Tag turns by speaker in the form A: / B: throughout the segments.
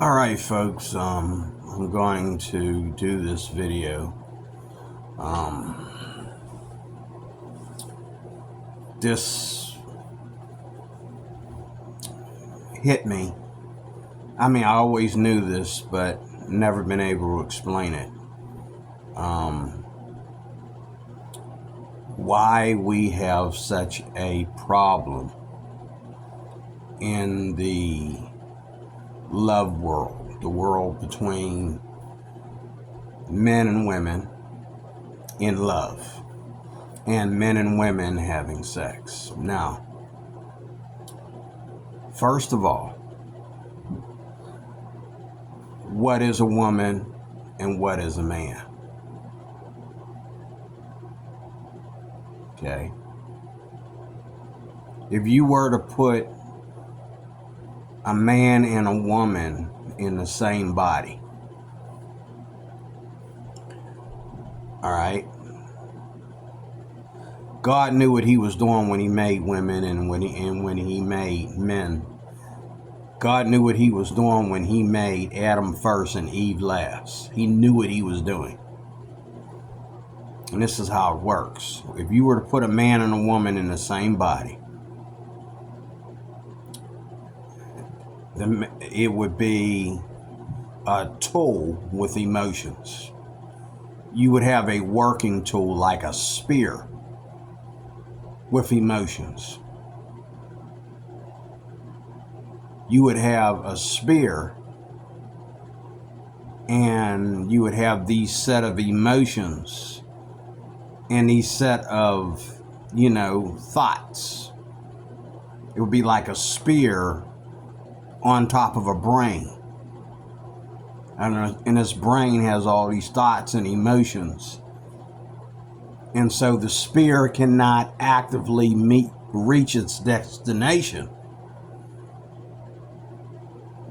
A: All right, folks. I'm going to do this video. This hit me. I mean, I always knew this, but never been able to explain it. Why we have such a problem in the love world, the world between men and women in love, and men and women having sex. Now, first of all, what is a woman and what is a man? Okay. If you were to put a man and a woman in the same body, all right, God knew what he was doing when he made women and when he made men. God knew what he was doing when he made Adam first and Eve last. He knew what he was doing. And this is how it works. If you were to put a man and a woman in the same body, then it would be a tool with emotions. You would have a working tool like a spear with emotions. You would have a spear and you would have these set of emotions and these set of, thoughts. It would be like a spear on top of a brain. And this brain has all these thoughts and emotions. And so the spear cannot actively reach its destination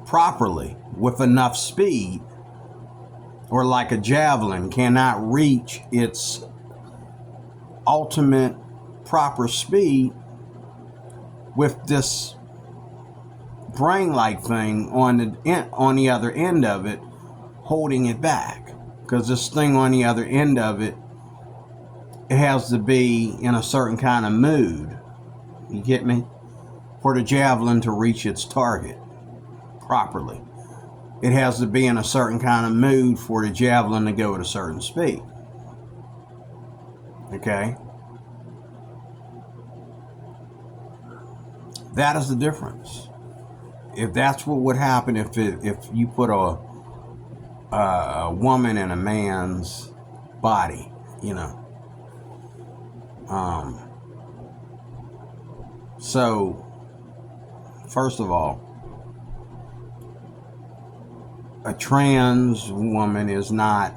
A: properly with enough speed, or like a javelin cannot reach its ultimate proper speed with this brain-like thing on the other end of it holding it back, because this thing on the other end of it, it has to be in a certain kind of mood, you get me, for the javelin to reach its target properly. It has to be in a certain kind of mood for the javelin to go at a certain speed. Okay? That is the difference. If that's what would happen if you put a woman in a man's body, So, first of all, a trans woman is not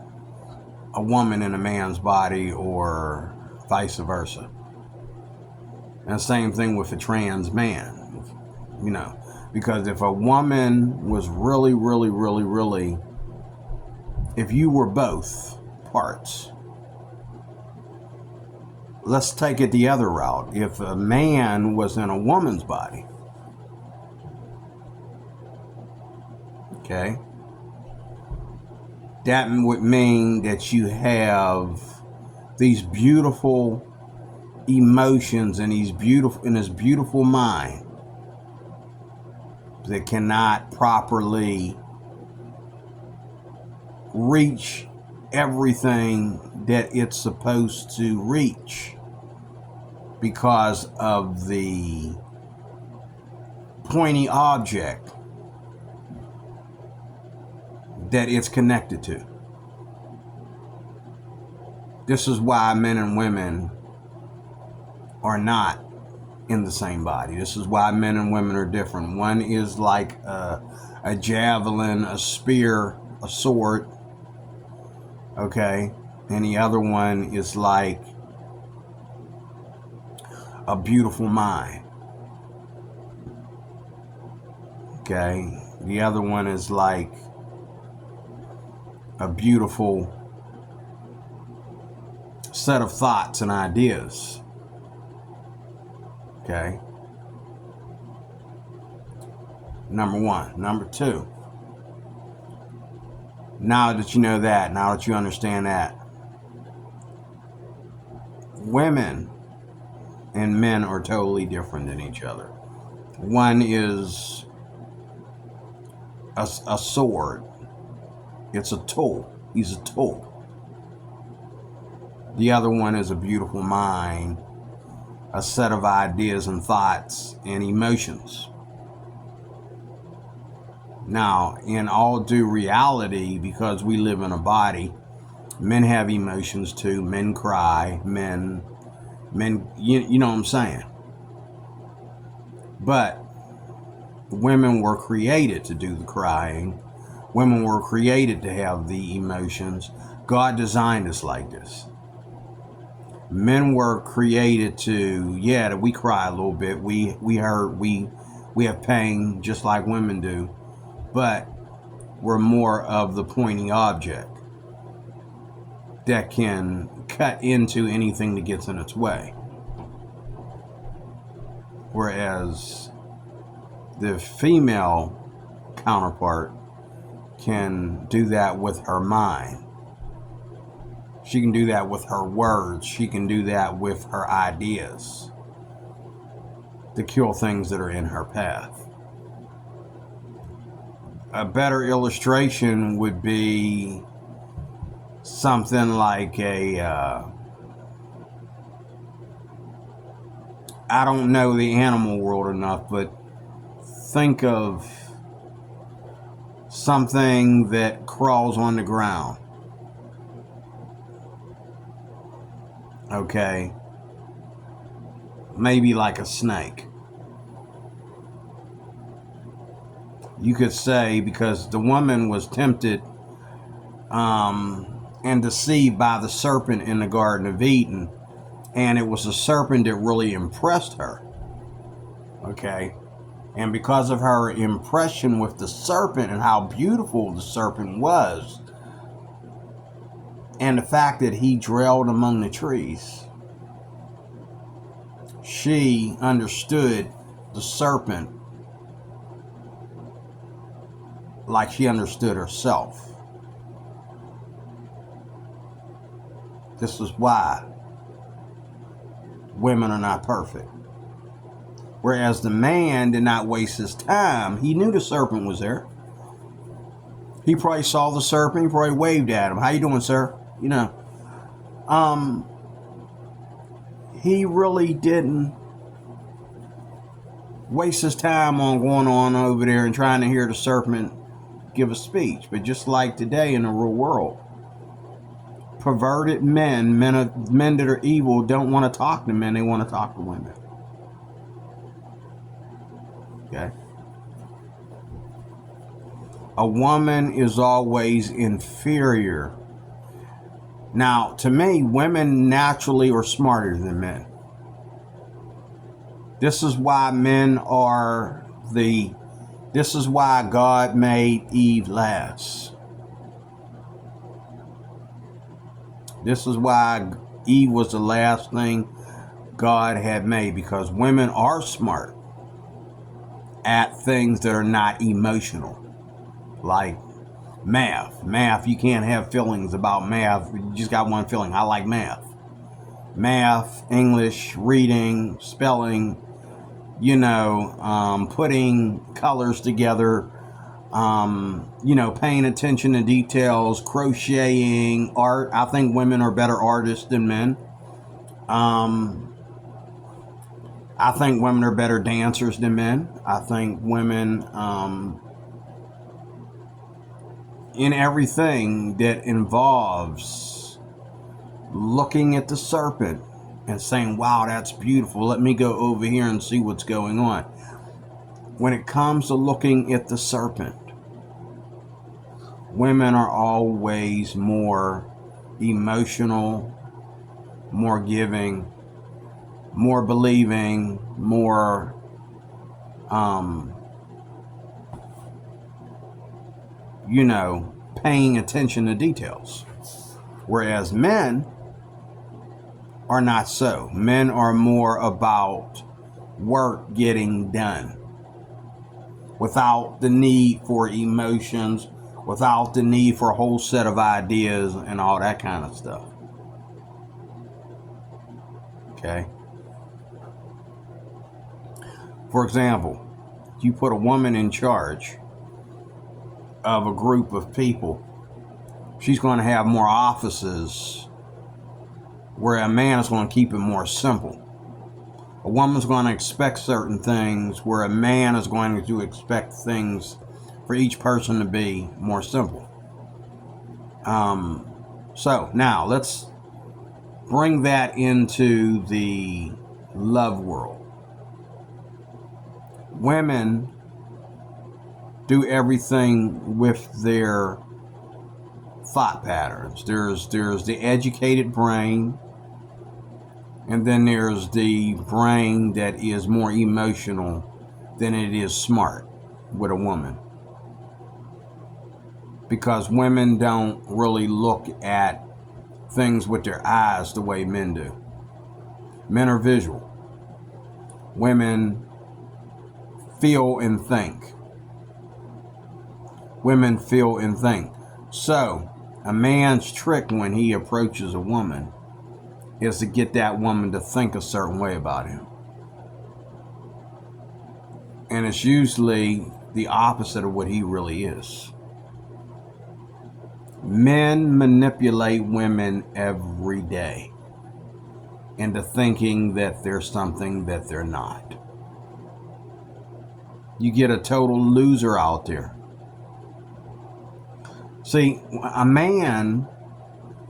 A: a woman in a man's body, or vice versa. And same thing with a trans man, because if a woman was really, if you were both parts, let's take it the other route. If a man was in a woman's body, okay, that would mean that you have these beautiful emotions and this beautiful mind that cannot properly reach everything that it's supposed to reach because of the pointy object that it's connected to. This is why men and women are not in the same body. This is why men and women are different. One is like a javelin, a spear, a sword, okay? And the other one is like a beautiful mind, okay? The other one is like a beautiful set of thoughts and ideas, okay? Number one. Number two, Now that you know that, now that you understand that, women and men are totally different than each other. One is a sword. It's a tool. He's a tool. The other one is a beautiful mind, a set of ideas and thoughts and emotions. Now, in all due reality, because we live in a body, men have emotions too. Men cry. Men, you know what I'm saying? But women were created to do the crying. Women were created to have the emotions. God designed us like this. Men were created to, that we cry a little bit. We hurt. We have pain just like women do. But we're more of the pointy object that can cut into anything that gets in its way. Whereas the female counterpart can do that with her mind. She can do that with her words. She can do that with her ideas to kill things that are in her path. A better illustration would be something like I don't know the animal world enough, but think of something that crawls on the ground. Okay. Maybe like a snake. You could say because the woman was tempted and deceived by the serpent in the Garden of Eden, and it was the serpent that really impressed her. Okay. And because of her impression with the serpent and how beautiful the serpent was, and the fact that he dwelled among the trees, she understood the serpent like she understood herself. This is why women are not perfect. Whereas the man did not waste his time. He knew the serpent was there. He probably saw the serpent. He probably waved at him. How you doing, sir? You know. He really didn't waste his time on going on over there and trying to hear the serpent give a speech. But just like today in the real world, perverted men that are evil don't want to talk to men. They want to talk to women. Okay. A woman is always inferior. Now, to me, women naturally are smarter than men. This is why this is why God made Eve last. This is why Eve was the last thing God had made, because women are smart at things that are not emotional, like math. Math, you can't have feelings about math. You just got one feeling. I like math. Math, English, reading, spelling, putting colors together, paying attention to details, crocheting, art. I think women are better artists than men. I think women are better dancers than men. I think women, in everything that involves looking at the serpent and saying, wow, that's beautiful. Let me go over here and see what's going on. When it comes to looking at the serpent, women are always more emotional, more giving, more believing, more paying attention to details. Whereas men are not so. Men are more about work getting done without the need for emotions without the need for a whole set of ideas and all that kind of stuff. Okay? For example, you put a woman in charge of a group of people, she's going to have more offices, where a man is going to keep it more simple. A woman's going to expect certain things, where a man is going to expect things for each person to be more simple. So now let's bring that into the love world. Women do everything with their thought patterns. There's the educated brain, and then there's the brain that is more emotional than it is smart with a woman. Because women don't really look at things with their eyes the way men do. Men are visual. Women feel and think. Women feel and think. So, a man's trick when he approaches a woman is to get that woman to think a certain way about him. And it's usually the opposite of what he really is. Men manipulate women every day into thinking that they're something that they're not. You get a total loser out there. See, a man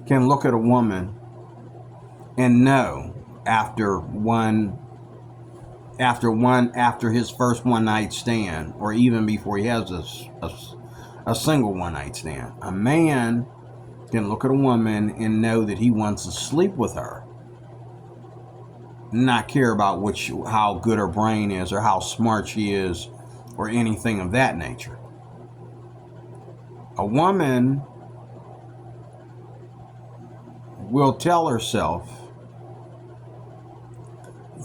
A: can look at a woman and know after his first one night stand, or even before he has a single one night stand. A man can look at a woman and know that he wants to sleep with her, not care about how good her brain is or how smart she is or anything of that nature. A woman will tell herself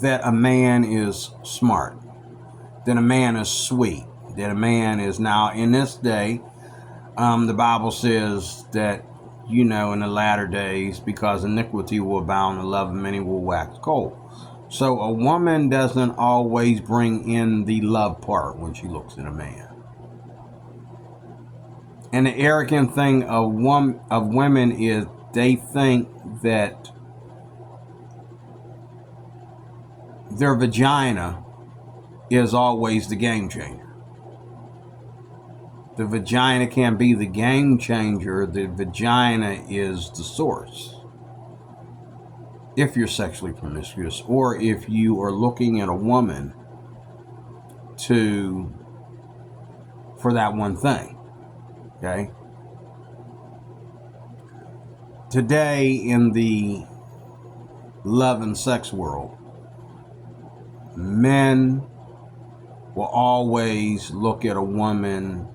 A: that a man is smart, that a man is sweet, that a man is, now in this day, the Bible says that, in the latter days, because iniquity will abound, the love of many will wax cold. So a woman doesn't always bring in the love part when she looks at a man. And the arrogant thing of women is they think that their vagina is always the game changer. The vagina can't be the game changer. The vagina is the source. If you're sexually promiscuous, or if you are looking at a woman for that one thing. Okay? Today in the love and sex world, men will always look at a woman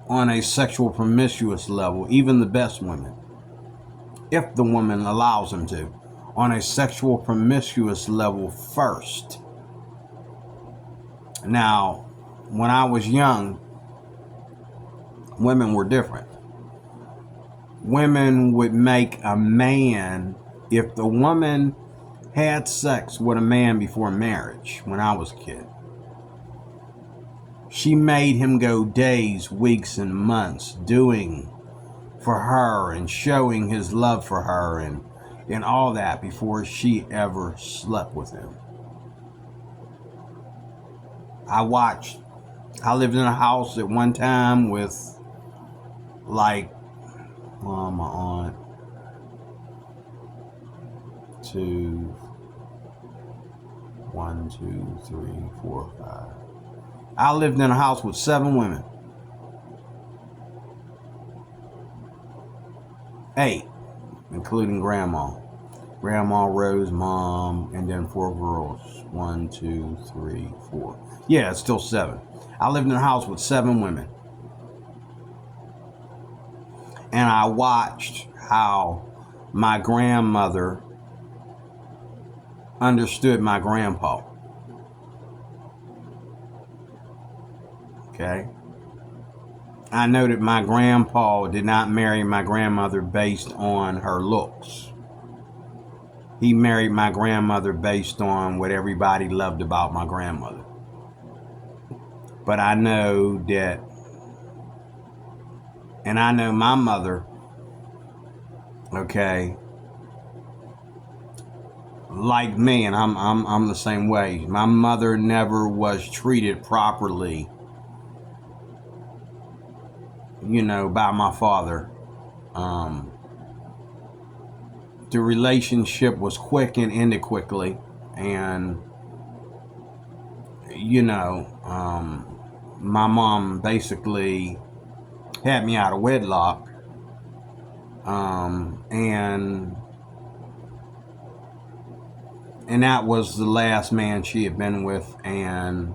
A: on a sexual promiscuous level, even the best women, if the woman allows them to, on a sexual promiscuous level first. Now, when I was young, women were different. Women would make a man, if the woman had sex with a man before marriage, when I was a kid, she made him go days, weeks, and months doing for her and showing his love for her and all that before she ever slept with him. I lived in a house at one time with my aunt, 1, 2, 3, 4, 5. I lived in a house with 7 women. 8, including grandma. Grandma, Rose, mom, and then 4 girls. 1, 2, 3, 4. Yeah, it's still 7. I lived in a house with 7 women. And I watched how my grandmother understood my grandpa. Okay? I know that my grandpa did not marry my grandmother based on her looks. He married my grandmother based on what everybody loved about my grandmother. But I know that, and I know my mother, okay, like me, and I'm the same way. My mother never was treated properly, by my father. The relationship was quick and ended quickly, and my mom basically had me out of wedlock, and that was the last man she had been with. And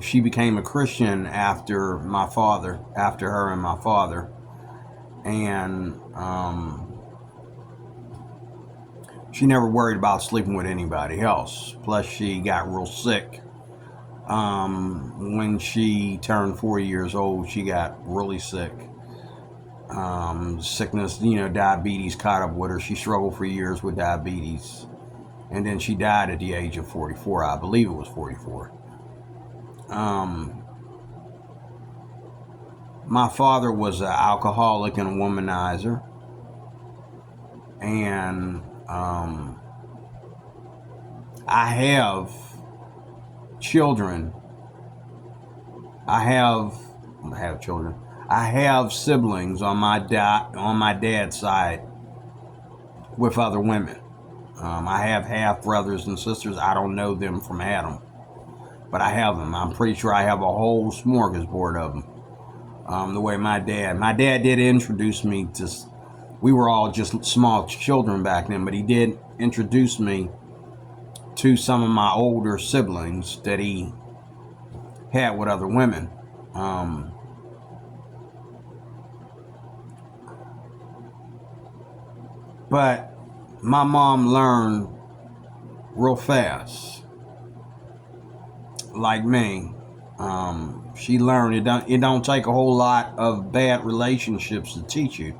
A: she became a Christian after her and my father. And she never worried about sleeping with anybody else. Plus, she got real sick. When she turned 4 years old, she got really sick. Sickness, diabetes caught up with her. She struggled for years with diabetes. And then she died at the age of 44. I believe it was 44. My father was an alcoholic and a womanizer. And I have children. I have children. I have siblings on my dad's side with other women. I have half brothers and sisters. I don't know them from Adam, but I have them. I'm pretty sure I have a whole smorgasbord of them. The way my dad did introduce me to. We were all just small children back then, but he did introduce me to some of my older siblings that he had with other women. But my mom learned real fast, like me. She learned it don't take a whole lot of bad relationships to teach you.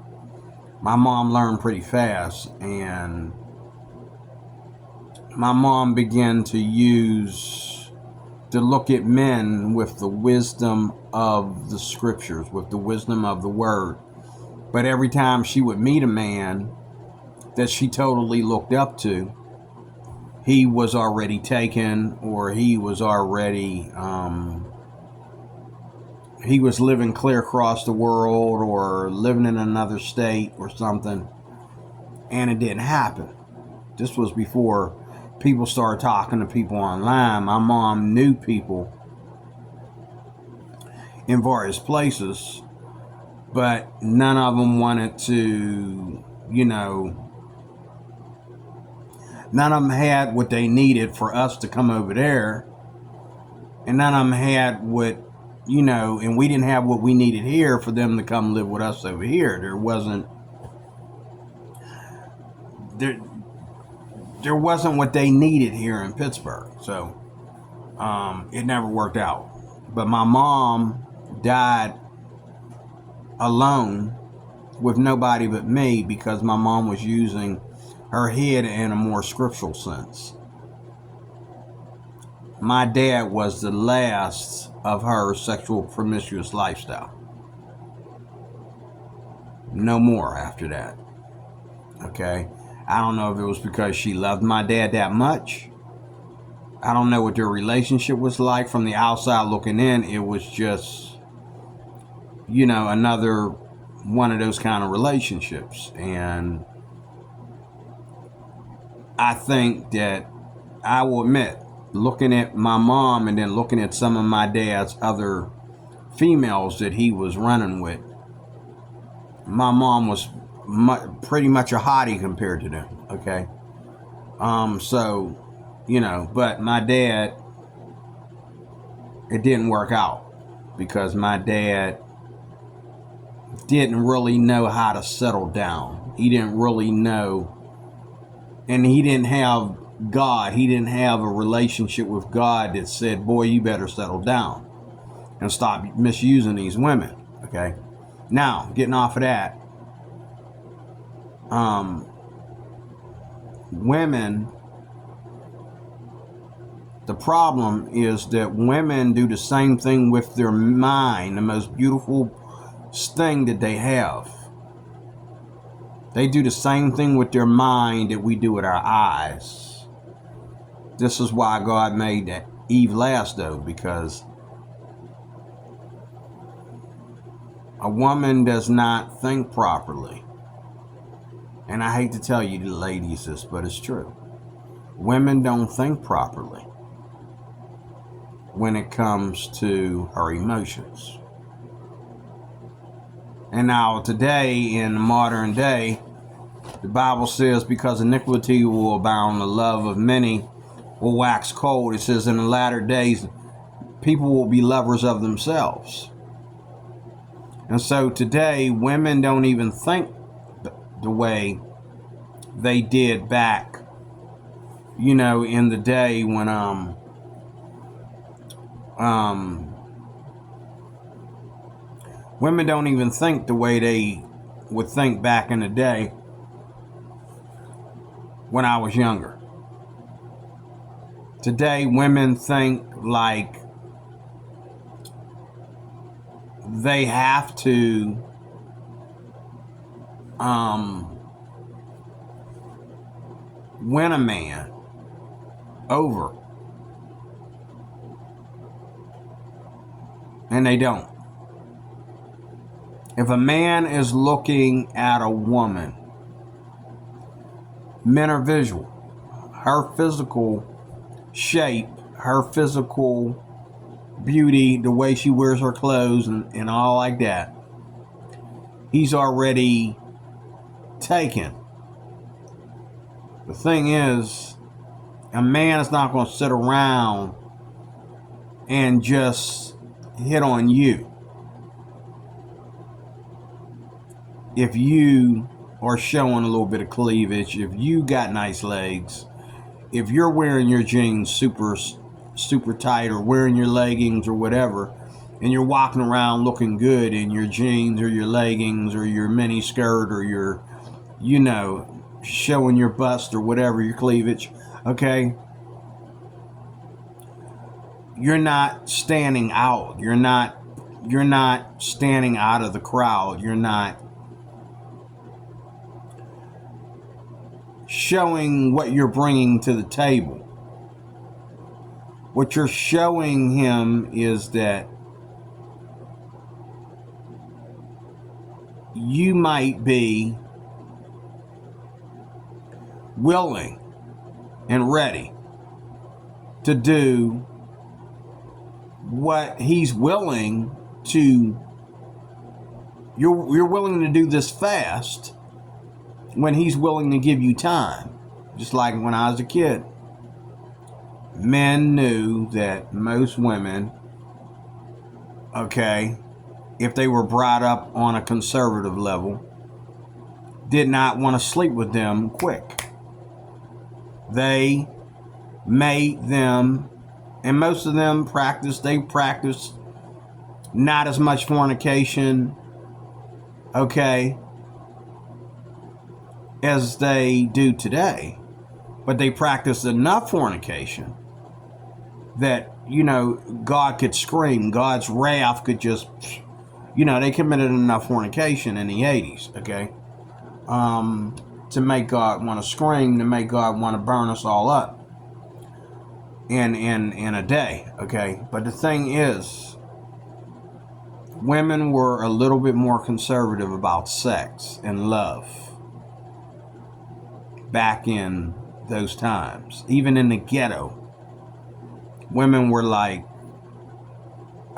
A: My mom learned pretty fast, and my mom began to look at men with the wisdom of the scriptures, with the wisdom of the word. But every time she would meet a man that she totally looked up to, he was already taken, or he was already he was living clear across the world, or living in another state or something, and it didn't happen. This was before people started talking to people online. My mom knew people in various places, but none of them wanted to, none of them had what they needed for us to come over there, and none of them had what, and we didn't have what we needed here for them to come live with us over here. There wasn't what they needed here in Pittsburgh. So it never worked out. But my mom died alone with nobody but me, because my mom was using her head in a more scriptural sense. My dad was the last of her sexual promiscuous lifestyle. No more after that. Okay? I don't know if it was because she loved my dad that much. I don't know what their relationship was like. From the outside looking in, it was just, another one of those kind of relationships. And I think that, I will admit, looking at my mom and then looking at some of my dad's other females that he was running with, my mom was pretty much a hottie compared to them. Okay. So, but my dad, it didn't work out, because my dad didn't really know how to settle down. He didn't really know, and he didn't have God. He didn't have a relationship with God that said, boy, you better settle down. and stop misusing these women. Okay. Now, getting off of that, women, the problem is that women do the same thing with their mind, the most beautiful thing that they have. They do the same thing with their mind that we do with our eyes. This is why God made Eve last, though, because a woman does not think properly. And I hate to tell you ladies this, but it's true. Women don't think properly when it comes to her emotions. And now today, in the modern day, the Bible says, because iniquity will abound, the love of many will wax cold. It says in the latter days, people will be lovers of themselves. And so today, women don't even think the way they did back, in the day when women don't even think the way they would think back in the day when I was younger. Today, women think like they have to win a man over, and they don't. If a man is looking at a woman, men are visual. Her physical shape, her physical beauty, the way she wears her clothes and all like that, he's already taken. The thing is, a man is not going to sit around and just hit on you. If you are showing a little bit of cleavage, if you got nice legs, if you're wearing your jeans super tight, or wearing your leggings or whatever, and you're walking around looking good in your jeans or your leggings or your mini skirt, or your, showing your bust or whatever, your cleavage, okay? You're not standing out. You're not standing out of the crowd. You're not showing what you're bringing to the table. What you're showing him is that you might be willing and ready to do what he's willing to. You're willing to do this fast when he's willing to give you time. Just like when I was a kid, men knew that most women, okay, if they were brought up on a conservative level, did not want to sleep with them quick. They made them, and most of them practiced not as much fornication, okay, as they do today, but they practiced enough fornication that, God could scream. God's wrath could just, they committed enough fornication in the 80s, okay, to make God want to scream, to make God want to burn us all up in a day, okay? But the thing is, women were a little bit more conservative about sex and love back in those times. Even in the ghetto, women were like,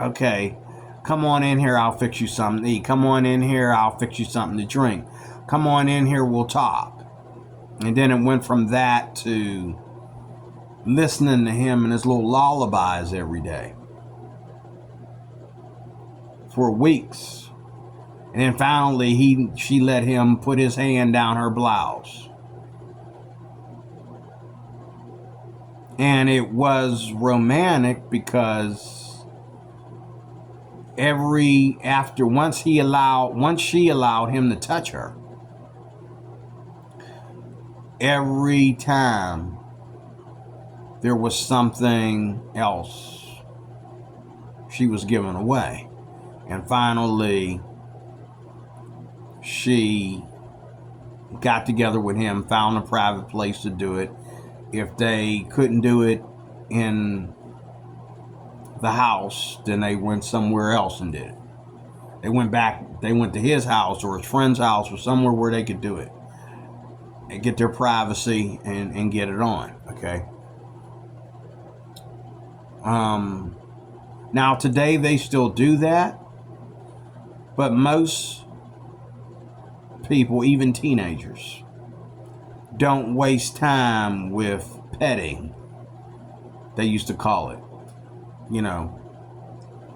A: okay, come on in here, I'll fix you something to eat. Come on in here, I'll fix you something to drink. Come on in here, we'll talk. And then it went from that to listening to him and his little lullabies every day for weeks. And then finally she let him put his hand down her blouse. And it was romantic because once she allowed him to touch her, every time there was something else she was giving away. And finally, she got together with him, found a private place to do it. If they couldn't do it in the house, then they went somewhere else and did it. They went to his house or his friend's house or somewhere where they could do it and get their privacy and get it on, okay? Now today they still do that, but most people, even teenagers, don't waste time with petting. They used to call it,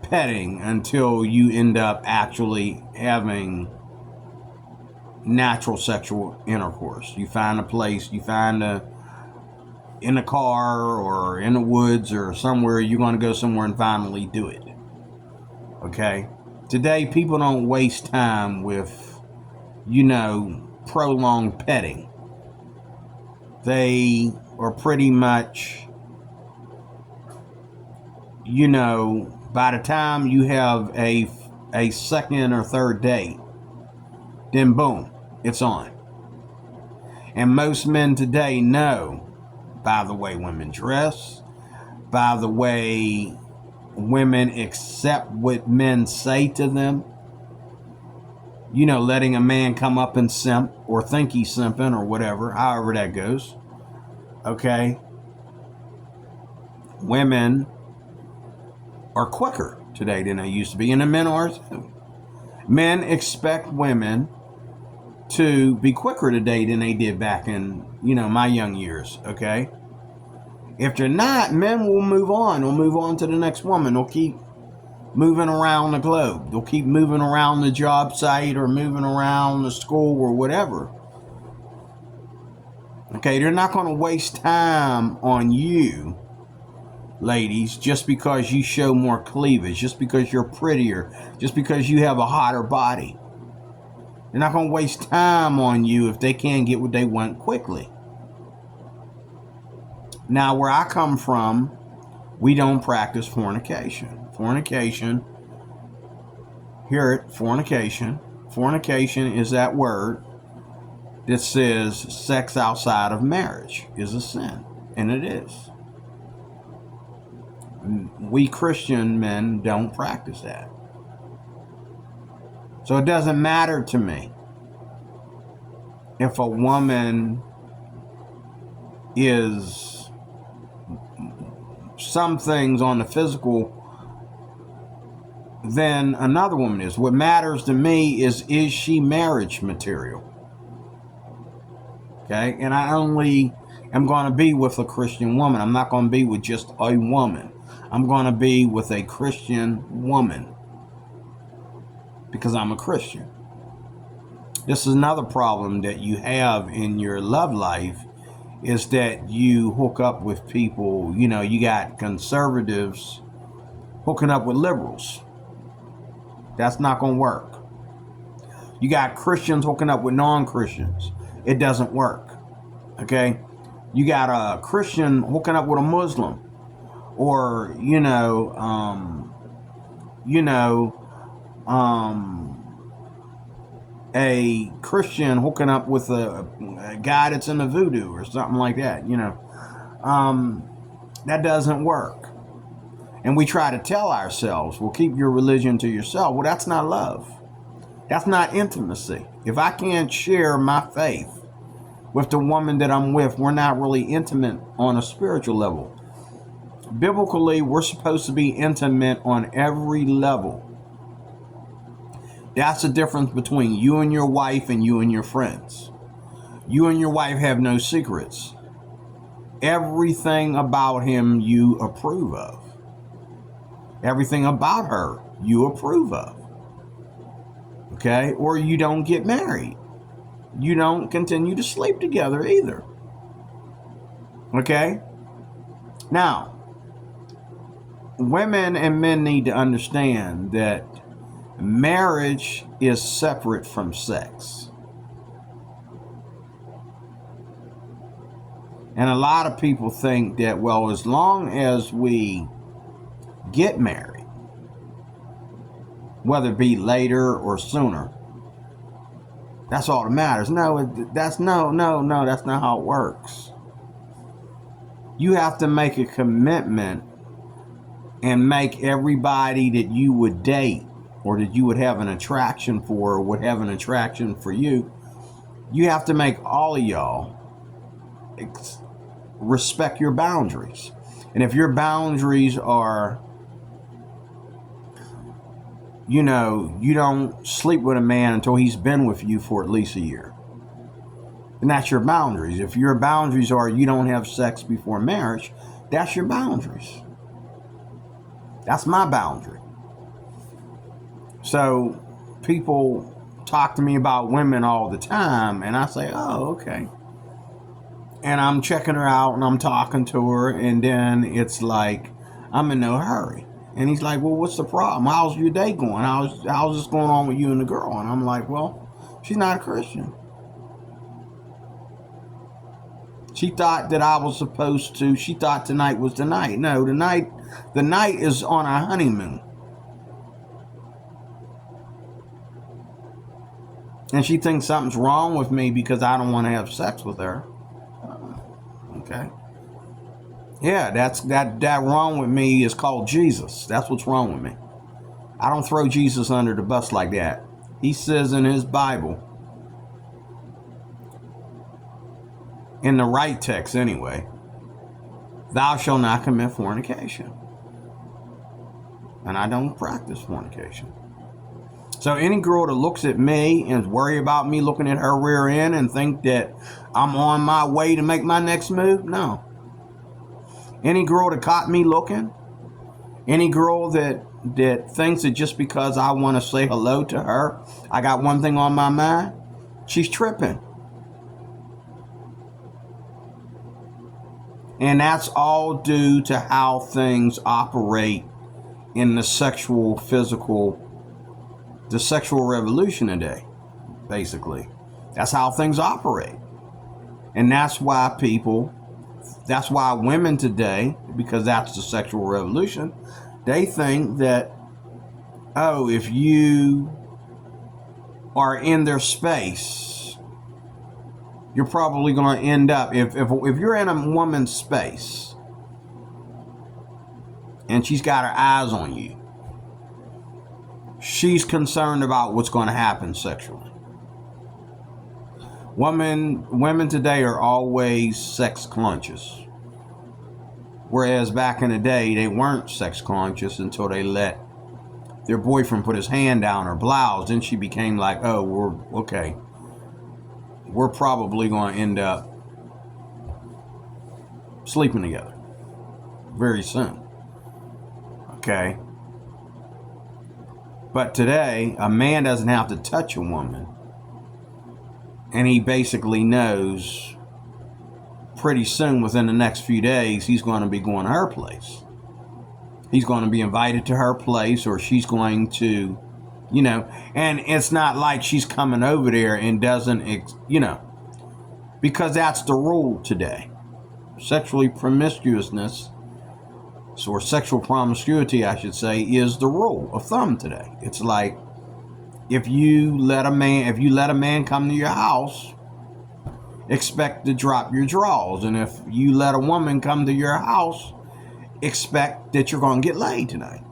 A: petting, until you end up actually having natural sexual intercourse. You find a place, in a car or in the woods or somewhere, you're going to go somewhere and finally do it. Okay? Today, people don't waste time with, prolonged petting. They are pretty much, by the time you have a second or third date, then boom, it's on. And most men today know, by the way women dress, by the way women accept what men say to them, letting a man come up and simp or think he's simping or whatever, however that goes. Okay? Women are quicker today than they used to be, and the men are too. Men expect women to be quicker today than they did back in, my young years, okay? If they're not, men will move on. They'll move on to the next woman. They'll keep moving around the globe. They'll keep moving around the job site or moving around the school or whatever. Okay, they're not going to waste time on you, ladies, just because you show more cleavage, just because you're prettier, just because you have a hotter body. They're not going to waste time on you if they can't get what they want quickly. Now, where I come from, we don't practice fornication. Fornication, hear it, fornication. Fornication is that word that says sex outside of marriage is a sin, and it is. We Christian men don't practice that. So it doesn't matter to me if a woman is some things on the physical than another woman is. What matters to me is she marriage material? Okay? And I only am going to be with a Christian woman. I'm not going to be with just a woman. I'm going to be with a Christian woman because I'm a Christian. This is another problem that you have in your love life, is that you hook up with people, you got conservatives hooking up with liberals. That's not going to work. You got Christians hooking up with non-Christians. It doesn't work. Okay? You got a Christian hooking up with a Muslim. Or, a Christian hooking up with a guy that's into voodoo or something like that, that doesn't work. And we try to tell ourselves, well, keep your religion to yourself. Well, that's not love. That's not intimacy. If I can't share my faith with the woman that I'm with, we're not really intimate on a spiritual level. Biblically, we're supposed to be intimate on every level. That's the difference between you and your wife and you and your friends. You and your wife have no secrets. Everything about him you approve of. Everything about her you approve of. Okay? Or you don't get married. You don't continue to sleep together either. Okay? Now, women and men need to understand that marriage is separate from sex. And a lot of people think that, well, as long as we get married, whether it be later or sooner, that's all that matters. No, that's that's not how it works. You have to make a commitment and make everybody that you would date or that you would have an attraction for or would have an attraction for you. You have to make all of y'all respect your boundaries. And if your boundaries are, you don't sleep with a man until he's been with you for at least a year, and that's your boundaries. If your boundaries are you don't have sex before marriage, that's your boundaries. That's my boundary. So people talk to me about women all the time, and I say, oh, okay. And I'm checking her out and I'm talking to her, and then it's like, I'm in no hurry. And he's like, well, what's the problem? How's your day going? How's this going on with you and the girl? And I'm like, well, she's not a Christian. She thought that I was supposed to, she thought tonight was the night. No, the night is on our honeymoon. And she thinks something's wrong with me because I don't want to have sex with her. Okay. Yeah, that wrong with me is called Jesus. That's what's wrong with me. I don't throw Jesus under the bus like that. He says in his Bible, in the right text anyway, thou shalt not commit fornication. And I don't practice fornication. So any girl that looks at me and is worried about me looking at her rear end and think that I'm on my way to make my next move, no. Any girl that caught me looking, any girl that thinks that just because I want to say hello to her, I got one thing on my mind, she's tripping. And that's all due to how things operate in the sexual revolution today, basically. That's how things operate. And that's why women today, because that's the sexual revolution, they think that, oh, if you are in their space, you're probably going to end up, if you're in a woman's space and she's got her eyes on you, she's concerned about what's going to happen sexually. Women today are always sex conscious. Whereas back in the day, they weren't sex conscious until they let their boyfriend put his hand down her blouse. Then she became like, oh, we're probably going to end up sleeping together very soon. Okay. But today, a man doesn't have to touch a woman. And he basically knows pretty soon, within the next few days, he's going to be going to her place. He's going to be invited to her place, or she's going to, and it's not like she's coming over there and doesn't, because that's the rule today. Sexually promiscuousness, or sexual promiscuity, I should say, is the rule of thumb today. It's like, if you let a man come to your house, expect to drop your drawers. And if you let a woman come to your house, expect that you're going to get laid tonight.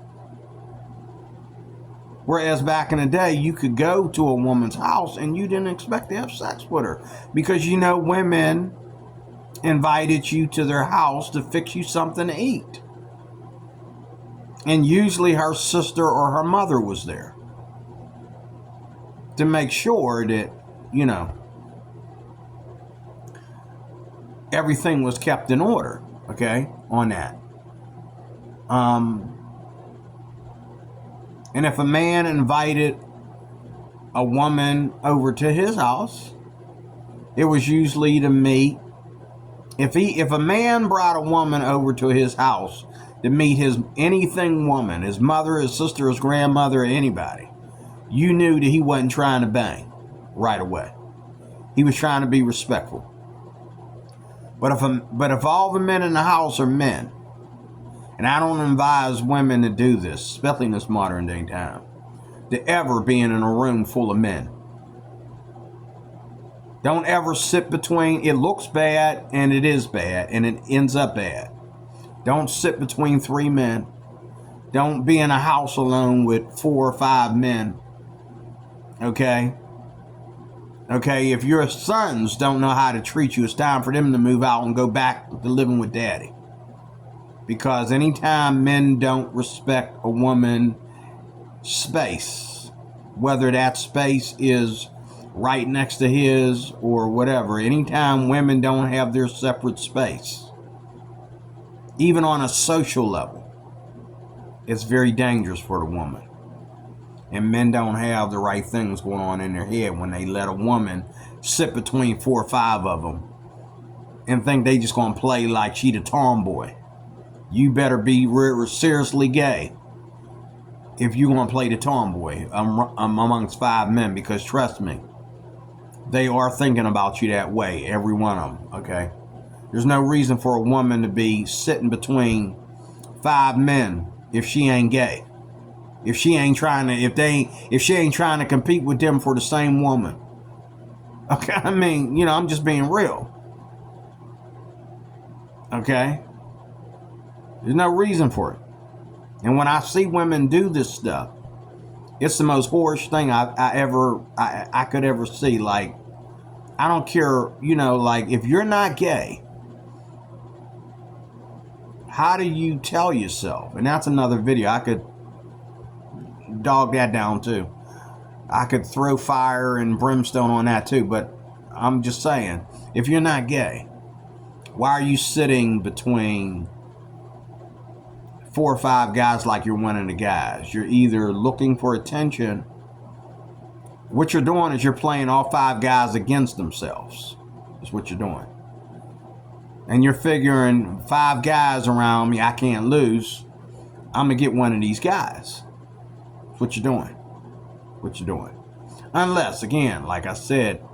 A: Whereas back in the day, you could go to a woman's house and you didn't expect to have sex with her, because women invited you to their house to fix you something to eat. And usually her sister or her mother was there to make sure that, everything was kept in order, okay, on that. And if a man invited a woman over to his house, it was usually to meet If a man brought a woman over to his house to meet his anything woman, his mother, his sister, his grandmother, or anybody, you knew that he wasn't trying to bang right away. He was trying to be respectful. But if all the men in the house are men, and I don't advise women to do this, especially in this modern day time, to ever being in a room full of men. Don't ever sit between. It looks bad, and it is bad, and it ends up bad. Don't sit between three men. Don't be in a house alone with 4 or 5 men. Okay? Okay, if your sons don't know how to treat you, it's time for them to move out and go back to living with daddy. Because anytime men don't respect a woman's space, whether that space is right next to his or whatever, anytime women don't have their separate space, even on a social level, it's very dangerous for the woman. And men don't have the right things going on in their head when they let a woman sit between 4 or 5 of them and think they just gonna play like she the tomboy. You better be seriously gay if you're gonna play the tomboy amongst 5 men, because trust me, they are thinking about you that way, every one of them. Okay, there's no reason for a woman to be sitting between 5 men if she ain't gay. If she ain't trying to compete with them for the same woman. Okay, I mean, I'm just being real. Okay? There's no reason for it. And when I see women do this stuff, it's the most whorish thing I could ever see. Like, I don't care, like, if you're not gay, how do you tell yourself? And that's another video. I could dog that down too. I could throw fire and brimstone on that too, but I'm just saying, if you're not gay, why are you sitting between 4 or 5 guys like you're one of the guys? You're either looking for attention. What you're doing is you're playing all 5 guys against themselves. That's what you're doing. And you're figuring 5 guys around me, I can't lose. I'm going to get one of these guys. What you're doing. Unless, again, like I said,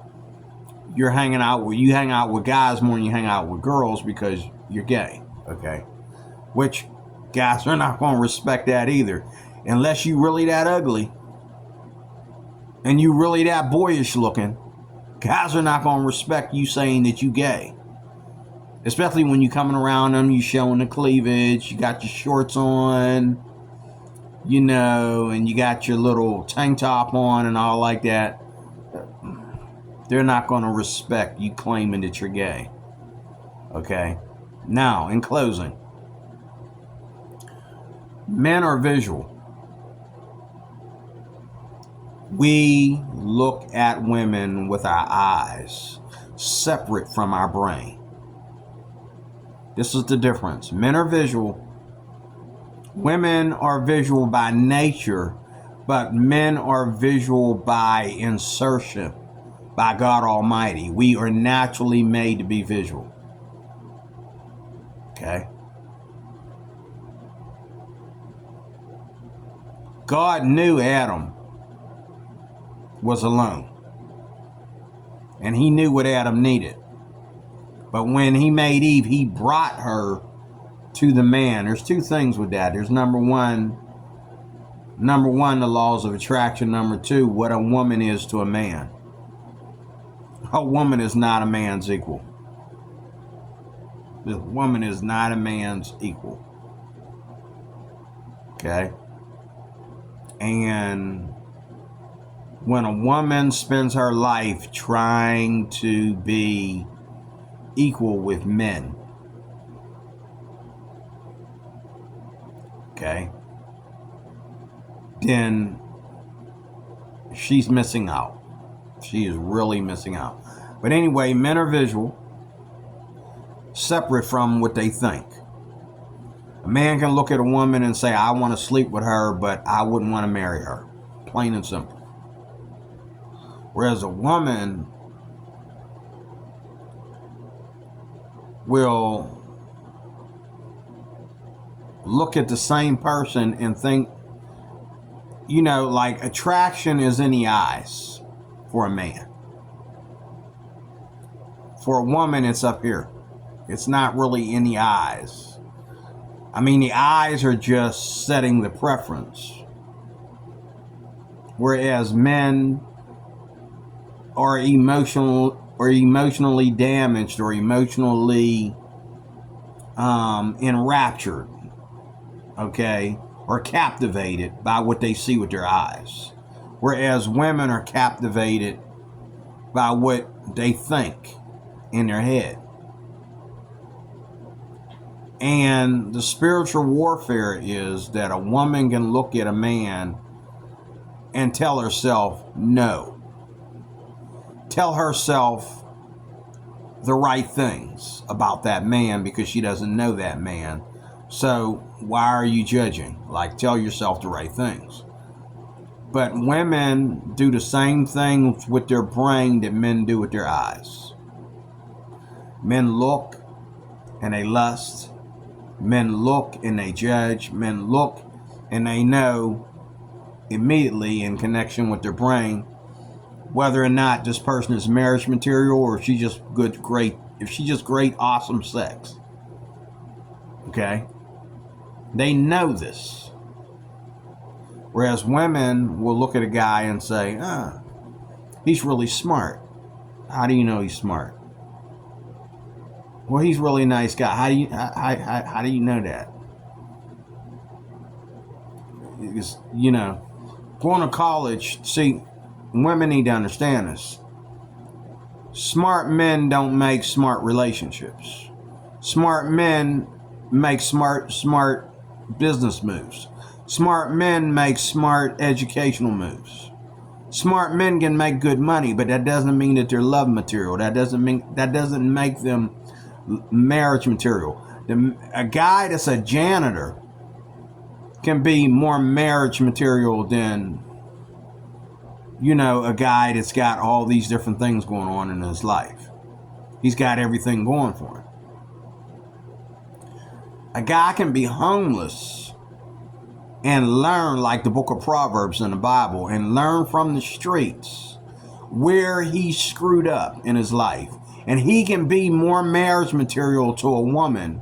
A: you hang out with guys more than you hang out with girls because you're gay. Okay? Which guys are not going to respect that either. Unless you really that ugly and you really that boyish looking, guys are not going to respect you saying that you gay. Especially when you coming around them, you showing the cleavage, you got your shorts on, and you got your little tank top on and all like that. They're not going to respect you claiming that you're gay. Okay? Now, in closing, men are visual. We look at women with our eyes, separate from our brain. This is the difference. Men are visual. Women are visual by nature, but men are visual by insertion, by God Almighty. We are naturally made to be visual. Okay? God knew Adam was alone. And he knew what Adam needed. But when he made Eve, he brought her to the man. There's 2 things with that. There's number one, the laws of attraction. Number 2, what a woman is to a man. A woman is not a man's equal. This woman is not a man's equal. Okay? And when a woman spends her life trying to be equal with men, okay, then she's missing out. She is really missing out. But anyway, men are visual, separate from what they think. A man can look at a woman and say, I want to sleep with her, but I wouldn't want to marry her. Plain and simple. Whereas a woman will look at the same person and think, like attraction is in the eyes for a man. For a woman, it's up here. It's not really in the eyes. I mean, the eyes are just setting the preference. Whereas men are emotionally damaged or emotionally enraptured, okay, or captivated by what they see with their eyes. Whereas women are captivated by what they think in their head. And the spiritual warfare is that a woman can look at a man and tell herself no. Tell herself the right things about that man because she doesn't know that man. So why are you judging? Like, tell yourself the right things. But women do the same things with their brain that men do with their eyes. Men look and they lust. Men look and they judge. Men look and they know immediately in connection with their brain whether or not this person is marriage material or if she's just great, awesome sex. Okay? They know this. Whereas women will look at a guy and say, he's really smart. How do you know he's smart? Well, he's a really nice guy. How do you know that? Because, going to college, see, women need to understand this. Smart men don't make smart relationships. Smart men make smart business moves. Smart men make smart educational moves. Smart men can make good money, but that doesn't mean that they're love material. That doesn't make them marriage material. A guy that's a janitor can be more marriage material than, a guy that's got all these different things going on in his life. He's got everything going for him. A guy can be homeless and learn, like the book of Proverbs in the Bible, and learn from the streets where he screwed up in his life. And he can be more marriage material to a woman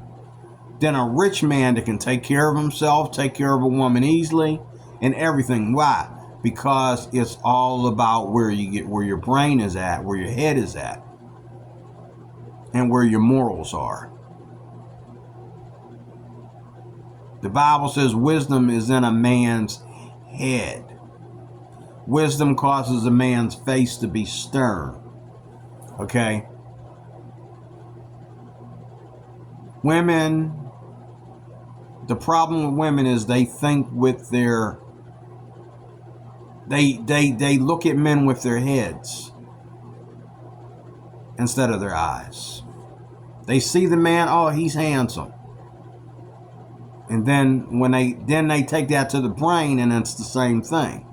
A: than a rich man that can take care of himself, take care of a woman easily, and everything. Why? Because it's all about where your brain is at, where your head is at, and where your morals are. The Bible says wisdom is in a man's head. Wisdom causes a man's face to be stern. Okay? Women, the problem with women is they think with their, they look at men with their heads instead of their eyes. They see the man, oh, he's handsome. And then when they take that to the brain and it's the same thing.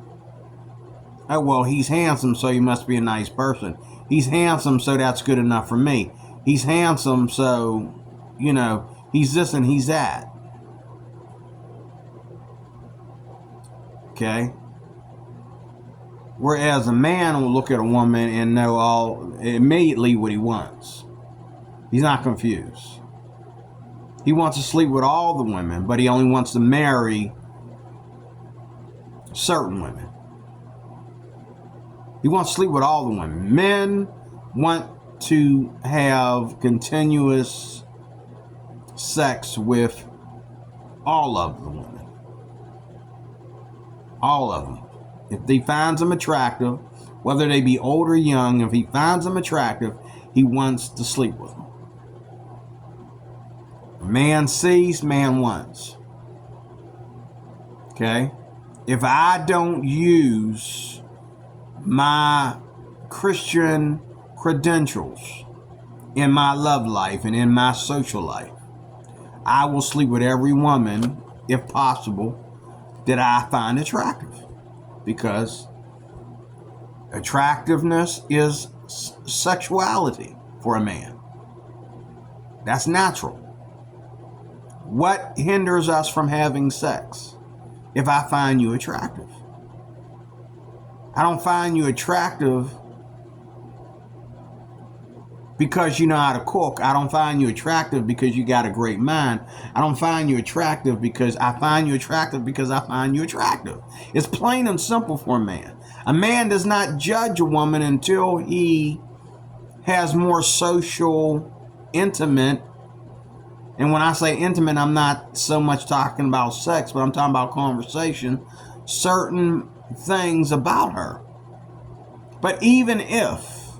A: Oh, well, he's handsome, so he must be a nice person. He's handsome, so that's good enough for me. He's handsome, so, he's this and he's that. Okay? Whereas a man will look at a woman and know immediately what he wants. He's not confused. He wants to sleep with all the women, but he only wants to marry certain women. He wants to sleep with all the women. Men want to have continuous sex with all of the women. All of them. If he finds them attractive, whether they be old or young, if he finds them attractive, he wants to sleep with them. Man sees, man wants. Okay? If I don't use my Christian credentials in my love life and in my social life, I will sleep with every woman, if possible, that I find attractive. Because attractiveness is sexuality for a man. That's natural. What hinders us from having sex? If I find you attractive. I don't find you attractive because you know how to cook. I don't find you attractive because you got a great mind. I don't find you attractive because I find you attractive because I find you attractive. It's plain and simple for a man. A man does not judge a woman until he has more social, intimate, and when I say intimate, I'm not so much talking about sex, but I'm talking about conversation, certain things about her. But even if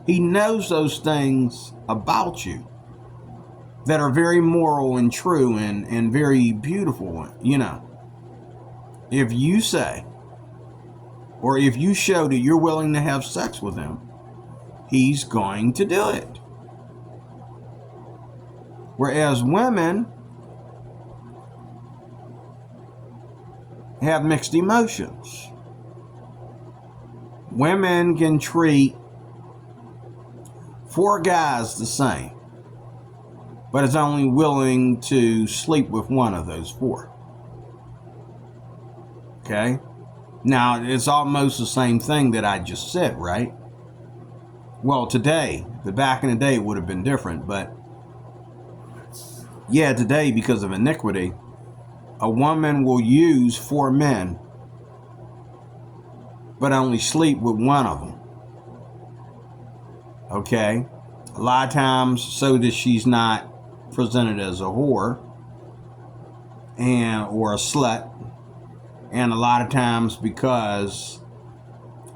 A: he knows those things about you that are very moral and true and very beautiful, if you say, or if you show that you're willing to have sex with him, he's going to do it. Whereas women have mixed emotions. Women can treat 4 guys the same, but is only willing to sleep with one of those 4. Okay? Now, it's almost the same thing that I just said, right? Well, today, but back in the day it would have been different, but yeah, today, because of iniquity, a woman will use 4 men, but only sleep with one of them. Okay? A lot of times so that she's not presented as a whore or a slut. And a lot of times because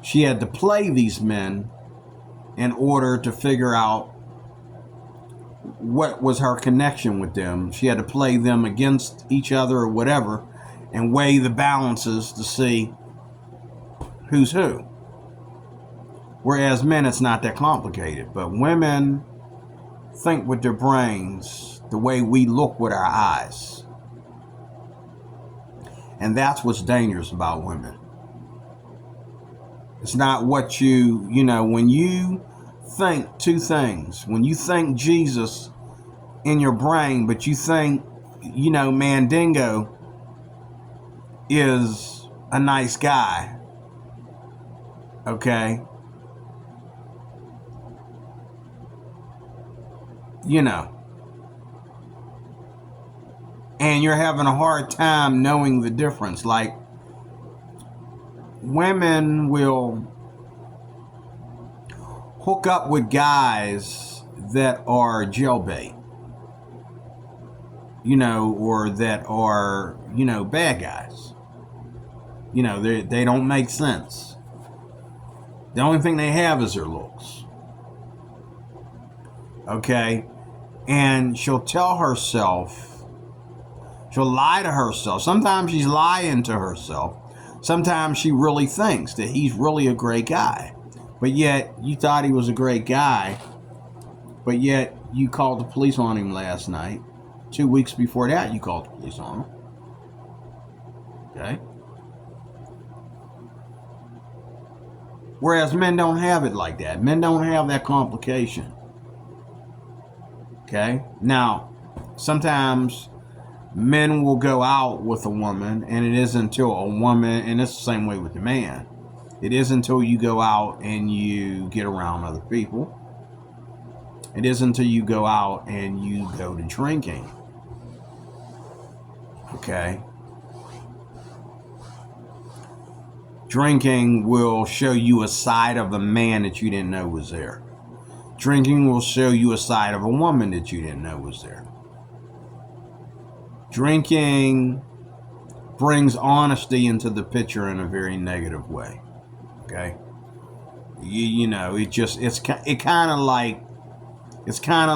A: she had to play these men in order to figure out what was her connection with them. She had to play them against each other or whatever and weigh the balances to see who's who. Whereas men, it's not that complicated. But women think with their brains the way we look with our eyes. And that's what's dangerous about women. It's not what when you think 2 things. When you think Jesus in your brain, but you think, Mandingo is a nice guy. Okay? And you're having a hard time knowing the difference. Like, women will hook up with guys that are jailbait, or that are, bad guys. They don't make sense. The only thing they have is their looks. Okay? And she'll lie to herself. Sometimes she's lying to herself. Sometimes she really thinks that he's really a great guy. But yet, you thought he was a great guy. But yet, you called the police on him last night. 2 weeks before that, you called the police on him. Okay? Whereas men don't have it like that. Men don't have that complication. Okay? Now, sometimes men will go out with a woman, and it isn't until a woman, and it's the same way with the man. It isn't until you go out and you get around other people. It isn't until you go out and you go to drinking. Okay? Drinking will show you a side of a man that you didn't know was there. Drinking will show you a side of a woman that you didn't know was there. Drinking brings honesty into the picture in a very negative way. Okay? It's kind of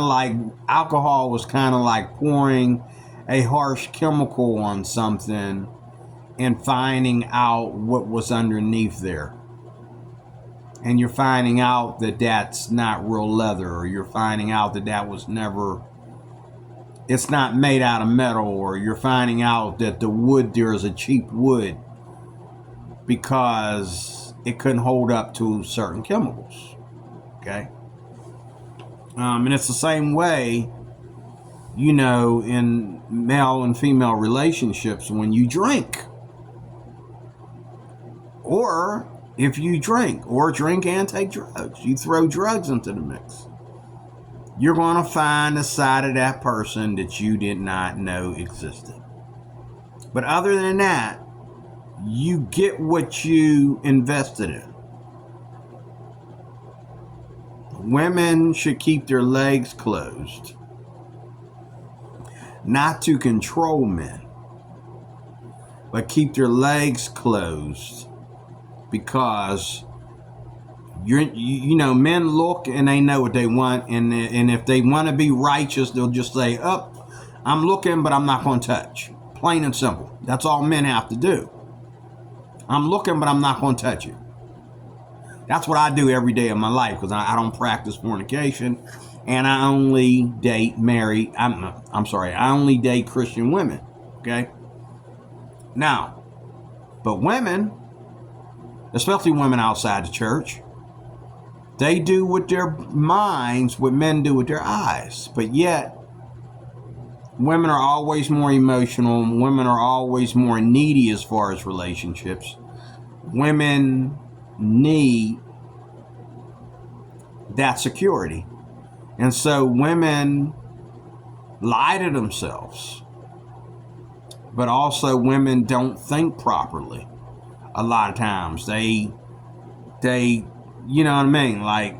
A: like alcohol was kind of like pouring a harsh chemical on something and finding out what was underneath there. And you're finding out that that's not real leather, or you're finding out that was never, it's not made out of metal, or you're finding out that the wood there is a cheap wood because it couldn't hold up to certain chemicals. Okay? And it's the same way, in male and female relationships when you drink. Or if you drink and take drugs, you throw drugs into the mix, you're going to find a side of that person that you did not know existed. But other than that, you get what you invested in. Women should keep their legs closed, not to control men, but keep their legs closed because men look and they know what they want, and if they want to be righteous, they'll just say, I'm looking, but I'm not going to touch. Plain and simple. That's all men have to do. I'm looking, but I'm not going to touch it. That's what I do every day of my life because I don't practice fornication, and I only date I only date Christian women. Okay? Now, but women, especially women outside the church, they do with their minds what men do with their eyes. But yet, women are always more emotional. Women are always more needy as far as relationships. Women need that security. And so women lie to themselves. But also women don't think properly. A lot of times they you know what I mean? Like,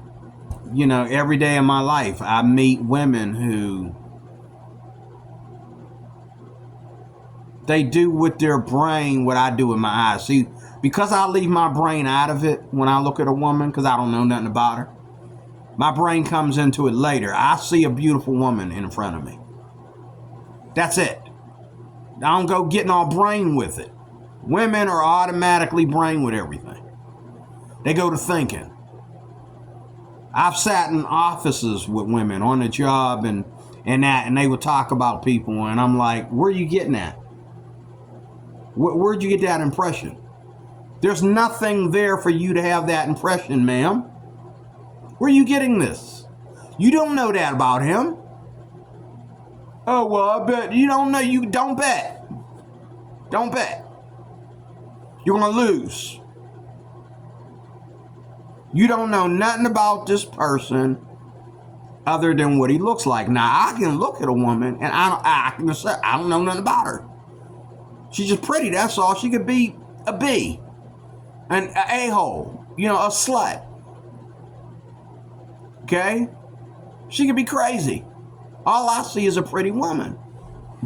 A: every day of my life I meet women who they do with their brain what I do with my eyes. See, because I leave my brain out of it when I look at a woman because I don't know nothing about her, my brain comes into it later. I see a beautiful woman in front of me. That's it. I don't go getting all brain with it. Women are automatically brain with everything. They go to thinking. I've sat in offices with women on the job and they would talk about people, and I'm like, where are you getting at? Where'd you get that impression? There's nothing there for you to have that impression, ma'am. Where are you getting this? You don't know that about him. Oh, well, I bet. You don't know. You don't bet. Don't bet. You're going to lose. You don't know nothing about this person other than what he looks like. Now, I can look at a woman and I can say, I don't know nothing about her. She's just pretty, that's all. She could be a B, an a-hole, a slut. Okay? She could be crazy. All I see is a pretty woman.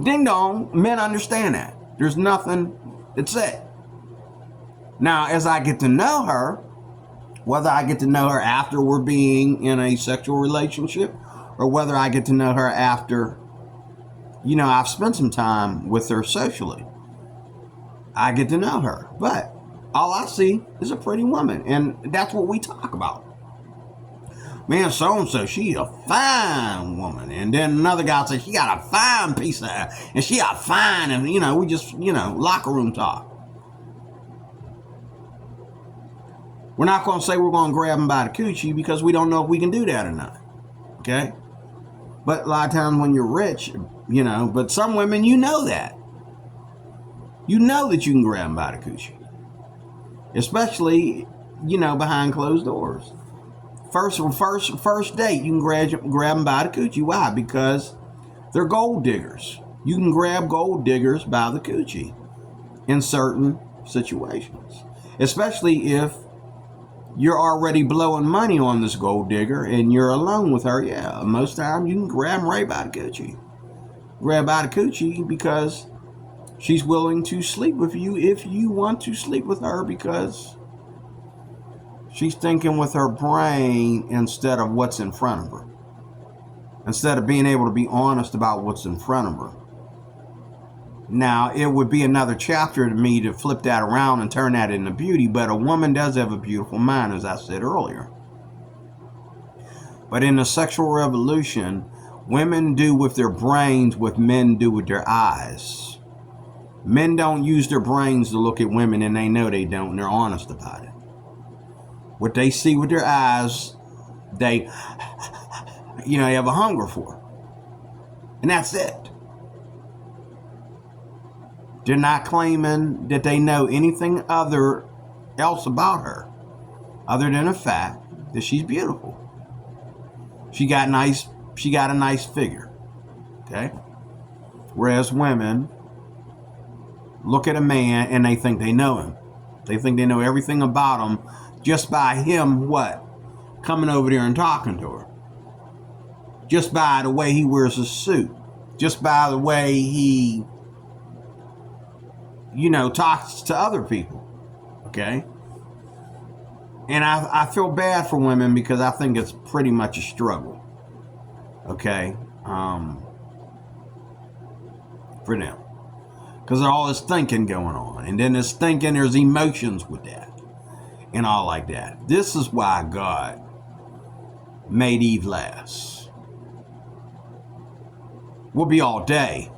A: Ding dong, men understand that. There's nothing, that's it. Now, as I get to know her, whether I get to know her after we're being in a sexual relationship or whether I get to know her after, I've spent some time with her socially, I get to know her. But all I see is a pretty woman, and that's what we talk about. Man, so-and-so, she's a fine woman. And then another guy says, she got a fine piece of hair, and she got fine, and, we just, locker room talk. We're not going to say we're going to grab them by the coochie because we don't know if we can do that or not. Okay? But a lot of times when you're rich, but some women, that. You know that you can grab them by the coochie. Especially, behind closed doors. First date, you can grab them by the coochie. Why? Because they're gold diggers. You can grab gold diggers by the coochie in certain situations. Especially if you're already blowing money on this gold digger and you're alone with her. Yeah, most times you can grab them right by the coochie. Grab by the coochie because she's willing to sleep with you if you want to sleep with her because she's thinking with her brain instead of what's in front of her. Instead of being able to be honest about what's in front of her. Now, it would be another chapter to me to flip that around and turn that into beauty, but a woman does have a beautiful mind, as I said earlier. But in the sexual revolution, women do with their brains what men do with their eyes. Men don't use their brains to look at women, and they know they don't, and they're honest about it. What they see with their eyes, they you know, they have a hunger for. And that's it. They're not claiming that they know anything else about her other than the fact that she's beautiful. She got a nice figure. Okay? Whereas women look at a man and they think they know him. They think they know everything about him just by him, what? Coming over there and talking to her. Just by the way he wears his suit. Just by the way he, you know, talks to other people. Okay? And I feel bad for women because I think it's pretty much a struggle. Okay? For them. Because there's all this thinking going on. And then there's thinking, there's emotions with that. And all like that. This is why God made Eve last. We'll be all day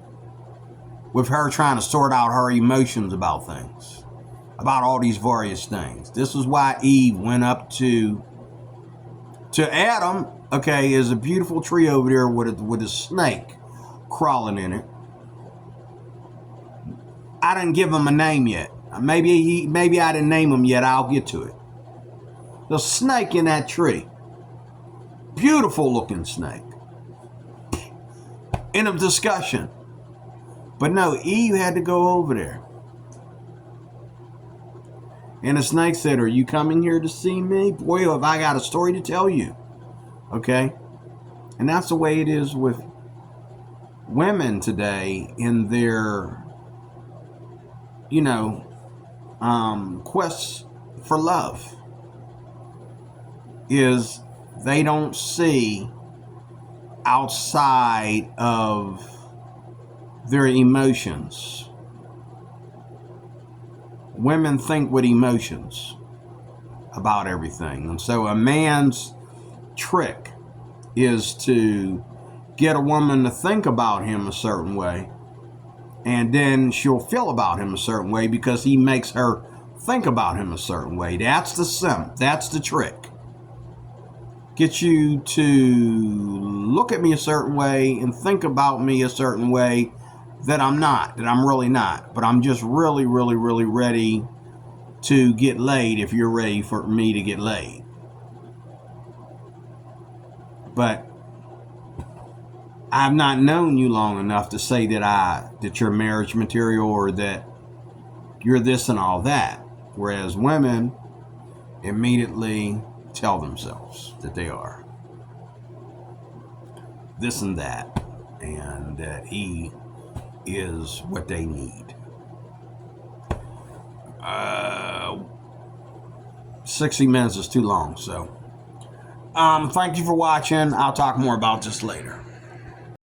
A: with her trying to sort out her emotions about things. About all these various things. This is why Eve went up to Adam. Okay, there's a beautiful tree over there with a snake crawling in it. I didn't give him a name yet. Maybe I didn't name him yet. I'll get to it. The snake in that tree. Beautiful looking snake. End of discussion. But no, Eve had to go over there. And the snake said, "Are you coming here to see me? Boy, have I got a story to tell you." Okay? And that's the way it is with women today in their, you know, quest for love. Is they don't see outside of their emotions. Women think with emotions about everything. And so a man's trick is to get a woman to think about him a certain way, and then she'll feel about him a certain way because he makes her think about him a certain way. That's the simp. That's the trick. Get you to look at me a certain way and think about me a certain way that I'm not, that I'm really not. But I'm just really, really, really ready to get laid if you're ready for me to get laid. But I've not known you long enough to say that you're marriage material or that you're this and all that. Whereas women immediately tell themselves that they are this and that, and that he is what they need. 60 minutes is too long, so thank you for watching. I'll talk more about this later.